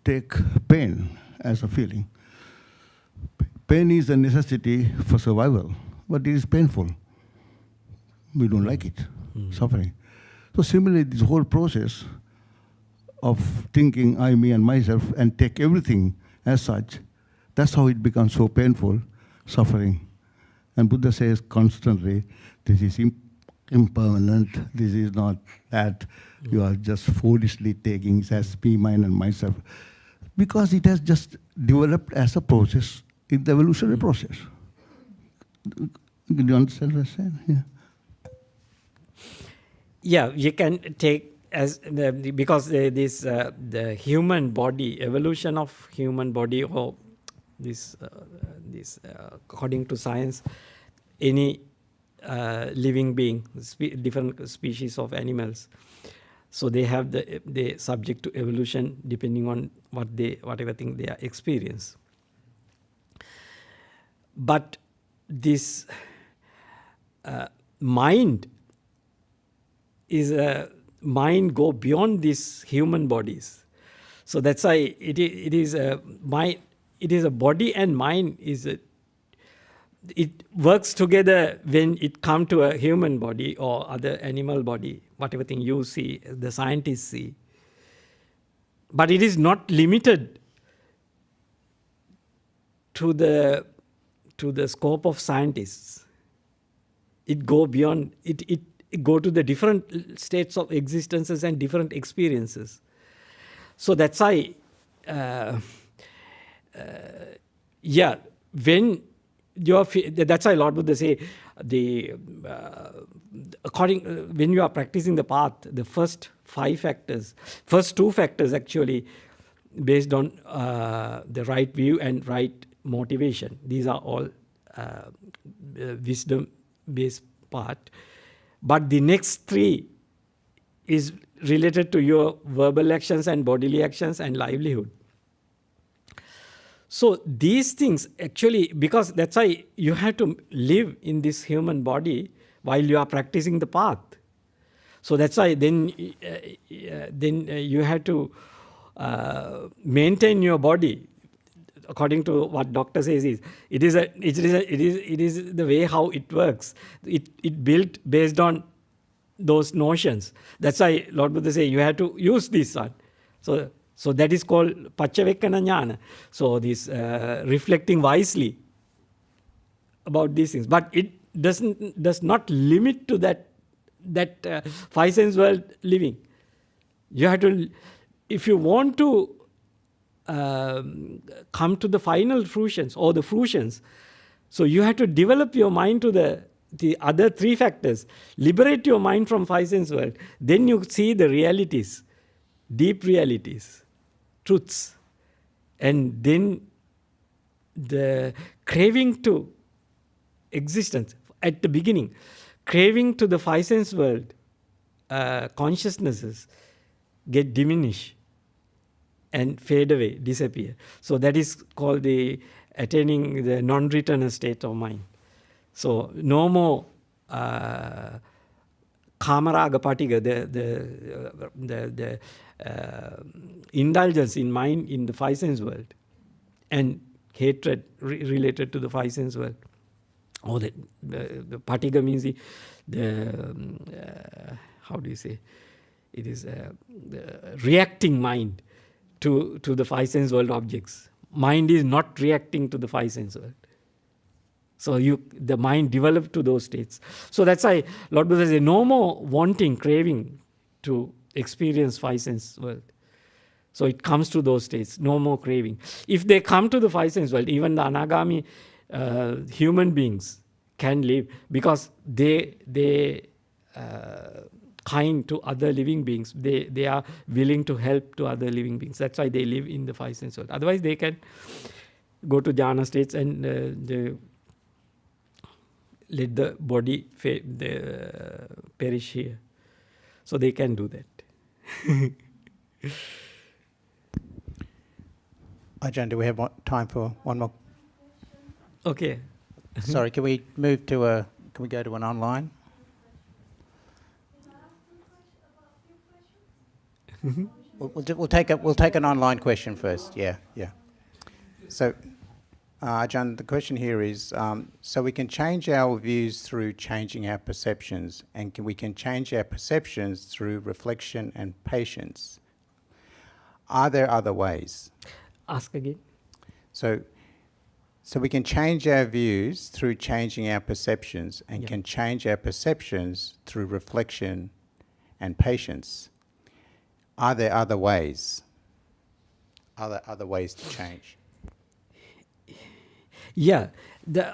take pain as a feeling. Pain is a necessity for survival, but it is painful. We don't like it, suffering. So similarly, this whole process of thinking I, me, and myself, and take everything as such, that's how it becomes so painful, suffering. And Buddha says constantly, this is impermanent, this is not that, you are just foolishly taking it as me, mine, and myself. Because it has just developed as a process in the evolutionary process. Do you understand what I'm saying? Yeah. Yeah, you can take as because the human body, evolution of human body, or this according to science, any living being, different species of animals, so they have they subject to evolution depending on whatever thing they are experience. But this mind is mind go beyond these human bodies. So that's why it is a mind. It is a body and mind it works together when it comes to a human body or other animal body, whatever thing you see, the scientists see. But it is not limited to the scope of scientists. It go beyond it go to the different states of existences and different experiences. So that's why, when that's why Lord Buddha say when you are practicing the path, the first two factors actually, based on the right view and right motivation. These are all wisdom-based part. But the next three is related to your verbal actions and bodily actions and livelihood. So these things actually, because that's why you have to live in this human body while you are practicing the path. So that's why then you have to maintain your body. According to what doctor says, it is the way how it works. It built based on those notions. That's why Lord Buddha say you have to use this one. So that is called paccavekkhana jnana. So this reflecting wisely about these things, but it does not limit to that five sense world living. You have to, if you want to come to the final fruitions or the fruitions, so you have to develop your mind to the other three factors, liberate your mind from five sense world, then you see the realities, deep realities, truths, and then the craving to existence at the beginning, craving to the five sense world consciousnesses get diminished and fade away, disappear. So that is called the attaining the non-returner state of mind. So no more kamaraga patiga, the indulgence in mind in the five sense world, and hatred related to the five sense world. Or the patiga means the how do you say? It is the reacting mind to the five sense world objects. Mind is not reacting to the five sense world. So the mind developed to those states. So that's why Lord Buddha says, no more wanting, craving to experience five sense world. So it comes to those states, no more craving. If they come to the five sense world, even the anagami human beings can live, because they kind to other living beings. They are willing to help to other living beings. That's why they live in the five sense world. Otherwise, they can go to jhana states and let the body perish here. So they can do that. Ajahn, do we have time for one more? Okay. Sorry, can we go to an online? We'll take an online question first. Yeah. So, Ajahn, the question here is: so we can change our views through changing our perceptions, and we can change our perceptions through reflection and patience. Are there other ways? Ask again. So we can change our views through changing our perceptions, and can change our perceptions through reflection and patience. Are there other ways? Are there other ways to change? Yeah. The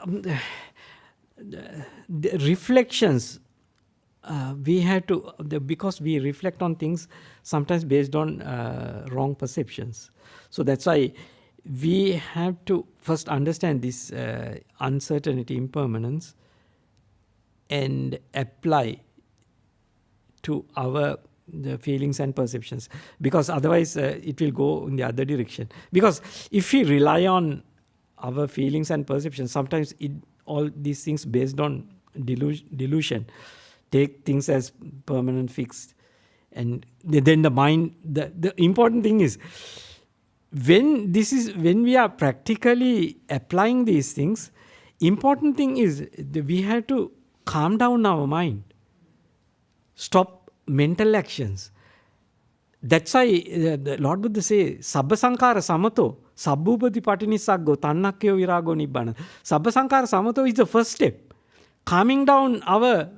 reflections, we have to, because we reflect on things sometimes based on wrong perceptions. So that's why we have to first understand this uncertainty, impermanence, and apply to the feelings and perceptions. Because otherwise it will go in the other direction. Because if we rely on our feelings and perceptions, sometimes all these things based on delusion, take things as permanent, fixed. And then the mind, the important thing is, when we are practically applying these things, important thing is we have to calm down our mind, stop mental actions. That's why the Lord Buddha says, Sabba Sankara Samato, Sabbupati Patinisaggo, Tannakyo Virago Nibbana. Sabba Sankara Samato is the first step. Calming down our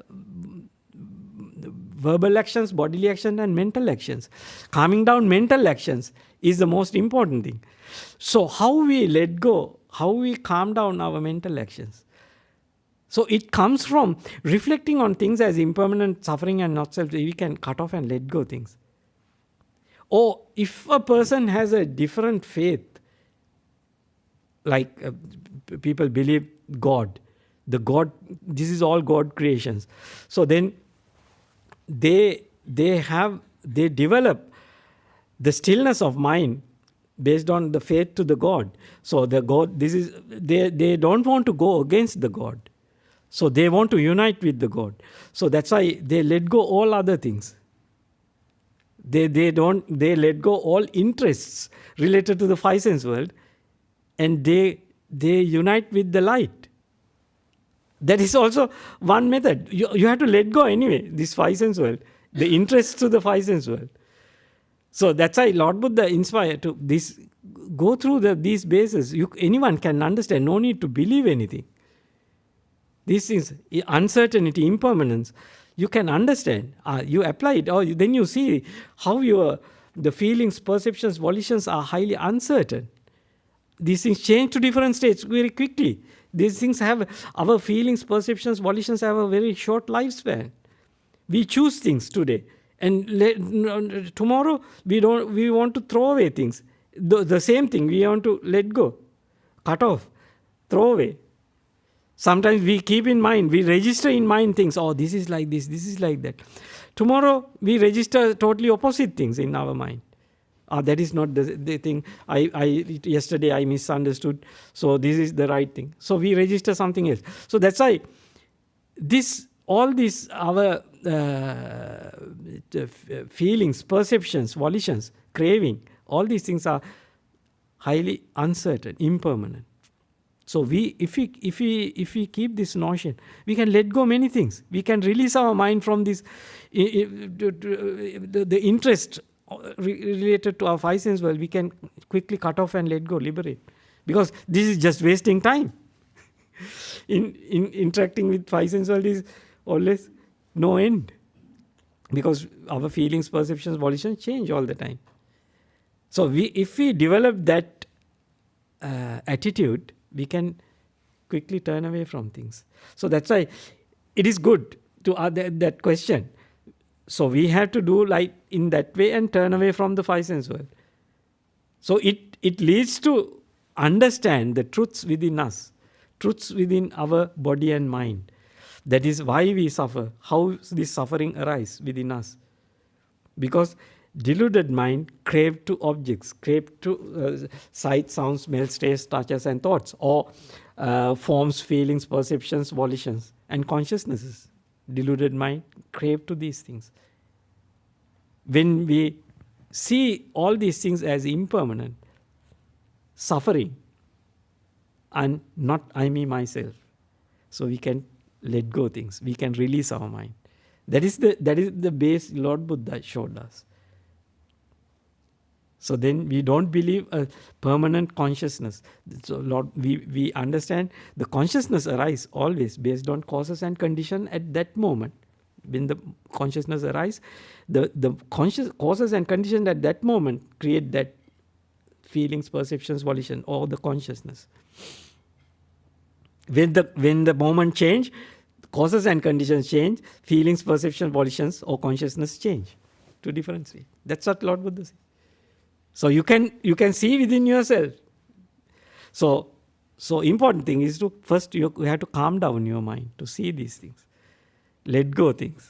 verbal actions, bodily actions, and mental actions. Calming down mental actions is the most important thing. So how we let go, how we calm down our mental actions. So it comes from reflecting on things as impermanent, suffering, and not self. We can cut off and let go things. Or if a person has a different faith, like people believe God, this is all God creations. So then they develop the stillness of mind based on the faith to the God. So the God, they don't want to go against the God. So they want to unite with the God. So that's why they let go all other things. They let go all interests related to the five sense world, and they unite with the light. That is also one method. You have to let go anyway, this five sense world, the interests to the five sense world. So that's why Lord Buddha inspired to this. Go through these bases. Anyone can understand. No need to believe anything. This is uncertainty, impermanence. You can understand. You apply it, or then you see how the feelings, perceptions, volitions are highly uncertain. These things change to different states very quickly. These things have, our feelings, perceptions, volitions have a very short lifespan. We choose things today, and tomorrow we want to throw away things. The same thing we want to let go, cut off, throw away. Sometimes we keep in mind, we register in mind things. Oh, this is like this is like that. Tomorrow we register totally opposite things in our mind. That is not the thing. Yesterday I misunderstood, so this is the right thing. So we register something else. So that's why our feelings, perceptions, volitions, craving, all these things are highly uncertain, impermanent. So if we keep this notion, we can let go many things. We can release our mind from this the interest related to our five sense world. We can quickly cut off and let go, liberate, because this is just wasting time. in interacting with five sense world is always no end. Because our feelings, perceptions, volitions change all the time. So if we develop that attitude, we can quickly turn away from things. So that's why it is good to ask that question. So we have to do like in that way and turn away from the five sense world. So it leads to understand the truths within us, truths within our body and mind. That is why we suffer, how this suffering arises within us. Because deluded mind crave to objects, crave to sight, sounds, smells, tastes, touches and thoughts, or forms, feelings, perceptions, volitions and consciousnesses. Deluded mind crave to these things. When we see all these things as impermanent, suffering, and not I, me, myself, so we can let go things. We can release our mind. That is the base Lord Buddha showed us. So then we don't believe a permanent consciousness. So Lord, we understand the consciousness arises always based on causes and condition at that moment. When the consciousness arises, the causes and condition at that moment create that feelings, perceptions, volition, or the consciousness. When the moment change, causes and conditions change, feelings, perception, volitions, or consciousness change to differentiate. That's what Lord Buddha said. So you can see within yourself. So important thing is to first you have to calm down your mind to see these things, let go things.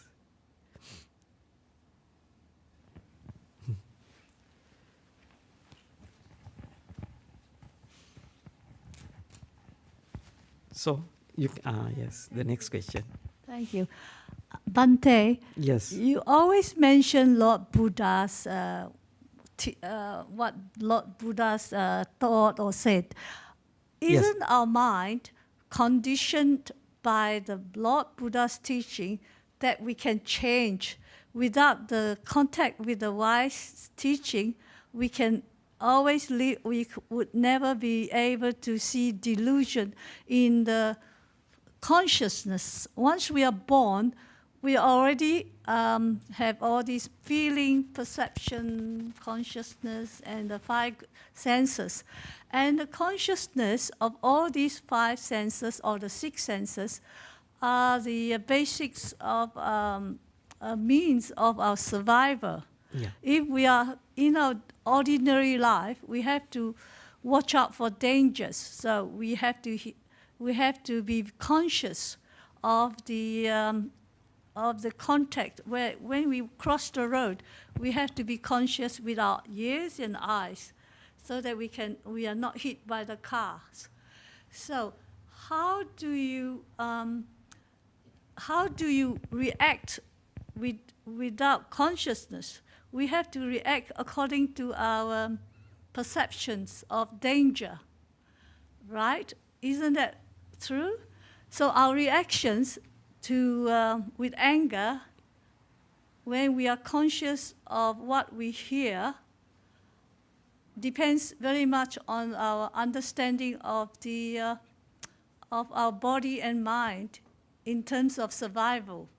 So yes, the next question. Thank you. Bhante, Yes. you always mention Lord Buddha's, what Lord Buddha's thought or said. Yes. Isn't our mind conditioned by the Lord Buddha's teaching that we can change without the contact with the wise teaching? We can always live, we would never be able to see delusion in the consciousness. Once we are born, we already have all these feeling, perception, consciousness, and the five senses. And the consciousness of all these five senses, or the six senses, are the basics of means of our survival. Yeah. If we are in our ordinary life, we have to watch out for dangers. So we have to be conscious of the contact. When we cross the road, we have to be conscious with our ears and eyes, so that we are not hit by the cars. So how do you react without consciousness? We have to react according to our perceptions of danger, right? Isn't that true? So our reactions to with anger, when we are conscious of what we hear, depends very much on our understanding of the of our body and mind in terms of survival.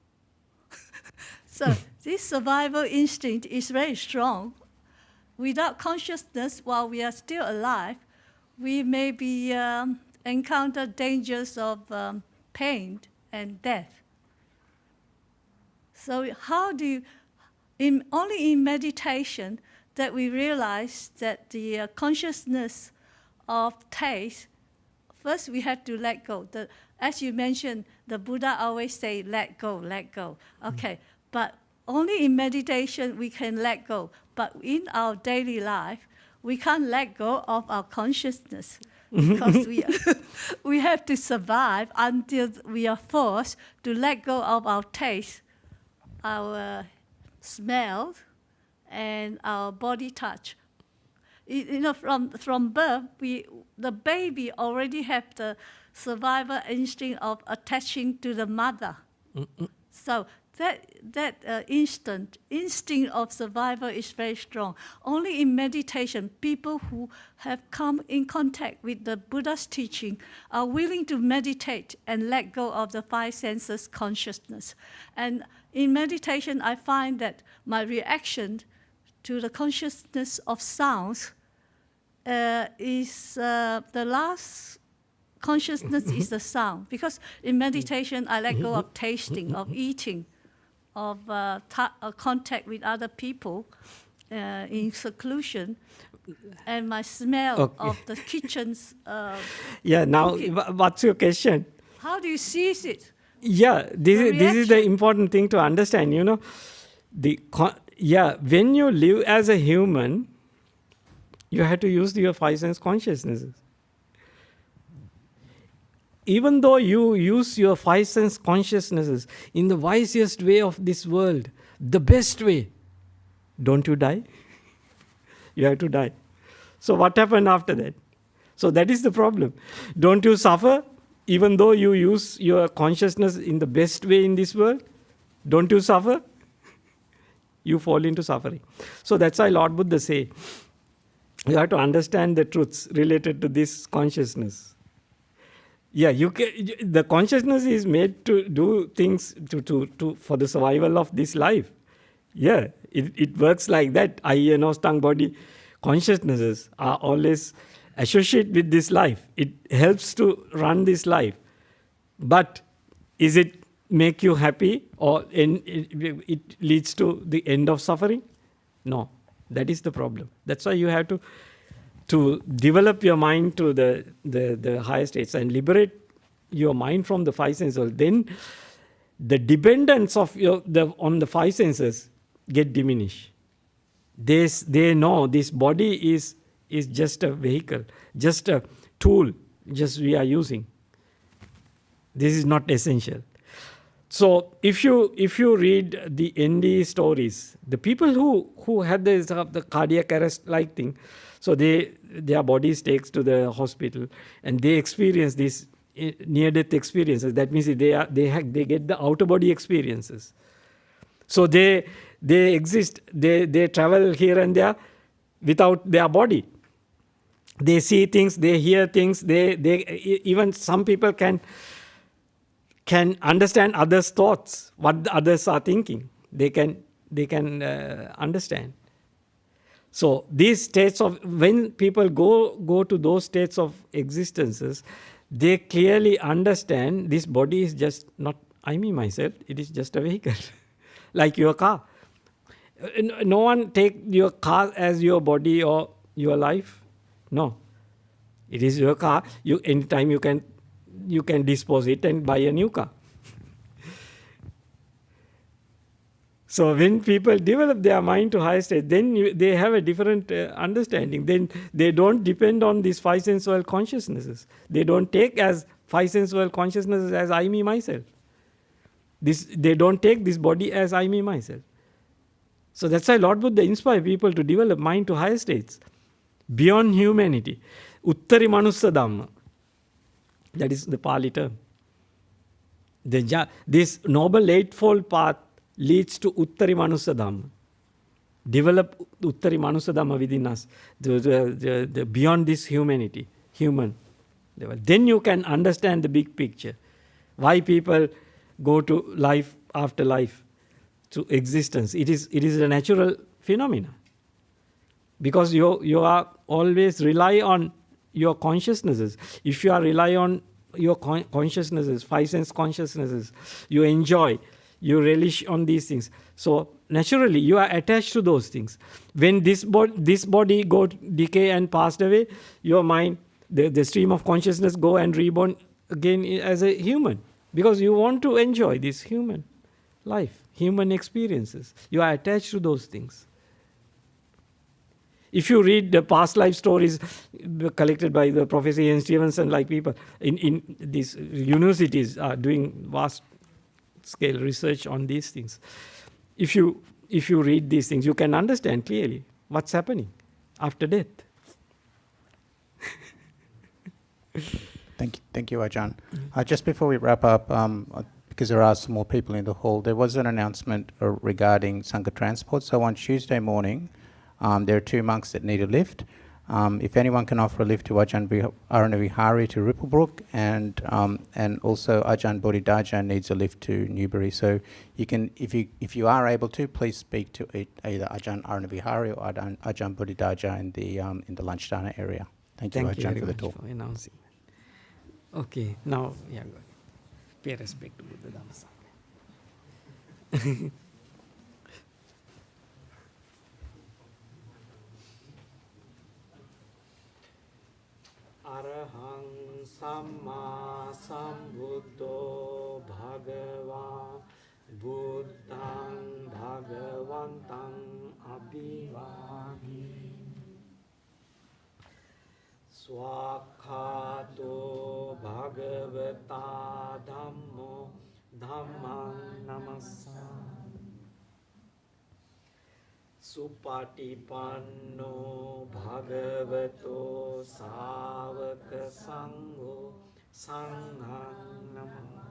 So this survival instinct is very strong. Without consciousness, while we are still alive, we may be encounter dangers of pain and death. So how do you, only in meditation that we realize that the consciousness of taste, first we have to let go. As you mentioned, the Buddha always say, let go, let go. Okay, but only in meditation we can let go. But in our daily life, we can't let go of our consciousness because we have to survive until we are forced to let go of our taste, our smell, and our body touch. You know, from birth, the baby already have the survival instinct of attaching to the mother. So that instinct of survival is very strong. Only in meditation, people who have come in contact with the Buddha's teaching are willing to meditate and let go of the five senses consciousness. And in meditation, I find that my reaction to the consciousness of sounds is the last consciousness is the sound. Because in meditation, I let go of tasting, of eating, of contact with other people in seclusion, and my smell of the kitchen's now, cooking. what's your question? How do you seize it? Yeah, this is the important thing to understand, you know. When you live as a human, you have to use your five sense consciousnesses. Even though you use your five sense consciousnesses in the wisest way of this world, the best way, don't you die? You have to die. So what happened after that? So that is the problem. Don't you suffer even though you use your consciousness in the best way in this world? Don't you suffer? You fall into suffering. So that's why Lord Buddha say, you have to understand the truths related to this consciousness. Yeah, the consciousness is made to do things to for the survival of this life. Yeah, it works like that. Eye, nose, tongue, body consciousnesses are always associated with this life. It helps to run this life. But is it make you happy, or it leads to the end of suffering? No, that is the problem. That's why you have to develop your mind to the higher states and liberate your mind from the five senses. Then the dependence of on the five senses get diminished. They know this body is just a vehicle, just a tool, just we are using. This is not essential. So if you read the ND stories, the people who had the cardiac arrest like thing, so their bodies takes to the hospital and they experience these near-death experiences. That means they get the outer body experiences. So they exist. They travel here and there without their body. They see things. They hear things. They even some people can understand others' thoughts, what the others are thinking. They can understand. So these states of, when people go to those states of existences, they clearly understand this body is just not I, me, myself. It is just a vehicle, like your car. No one take your car as your body or your life. No, it is your car. Anytime you can dispose it and buy a new car. So when people develop their mind to higher state, then they have a different understanding. Then they don't depend on these five sensual consciousnesses. They don't take as five sensual consciousnesses as I, me, myself. They don't take this body as I, me, myself. So that's why Lord Buddha inspired people to develop mind to higher states, beyond humanity. Uttari manussa Dhamma. That is the Pali term. This noble eightfold path leads to Uttari Manusa Dhamma. Develop Uttari Manusa Dhamma within us, the beyond this humanity, human level. Then you can understand the big picture. Why people go to life after life, to existence. It is a natural phenomena. Because you are always rely on your consciousnesses. If you are rely on your consciousnesses, five sense consciousnesses, you enjoy, you relish on these things. So naturally you are attached to those things. When this body decay and passed away, your mind, the stream of consciousness go and reborn again as a human. Because you want to enjoy this human life, human experiences. You are attached to those things. If you read the past life stories collected by the Professor Ian Stevenson, like people in these universities are doing vast scale research on these things. If you read these things, you can understand clearly what's happening after death. Thank you, Ajahn. Just before we wrap up, because there are some more people in the hall, there was an announcement regarding Sangha transport. So on Tuesday morning, there are 2 monks that need a lift. If anyone can offer a lift to Ajahn Aranavihari to Ripplebrook, and also Ajahn Bodhinyana needs a lift to Newbury. So you can, if you are able to, please speak to either Ajahn Aranavihari or Ajahn Bodhinyana in the lunch dana area. Thank you, Ajahn, for the talk. For announcing that. Okay, now, yeah, go ahead. Pay respect to Buddha Dhamma Sangha. Arahang Samma Sambuddho Bhagava Buddhang Bhagavantang Abhivagi Swakhato Bhagavata Dhammo Dhammang Namassami Supatipanno Bhagavato Savaka Sangho Sanghang Namassami